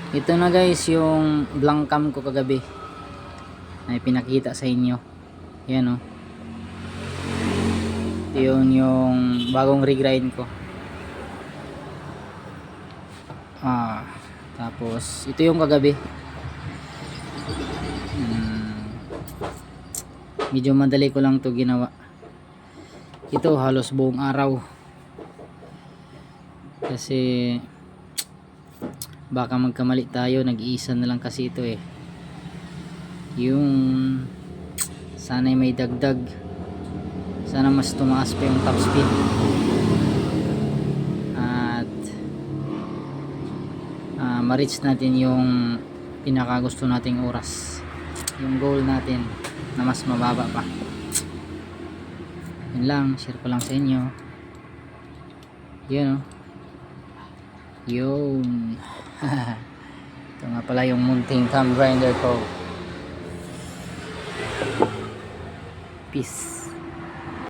Ito na guys yung blank cam ko kagabi na pinakita sa inyo. Yan o. Ito yung bagong regrind ko. Tapos ito yung kagabi. Medyo madali ko lang to ginawa. Ito halos buong araw. Kasi baka magkamali tayo, nag-iisa na lang kasi ito eh. Yung sana'y may dagdag, sana mas tumaas pa yung top speed at ma-reach natin yung pinaka gusto nating oras, yung goal natin na mas mababa pa. Yun lang, share ko lang sa inyo. Yun o. Yun. Ito nga pala yung munting cam grinder ko. Peace.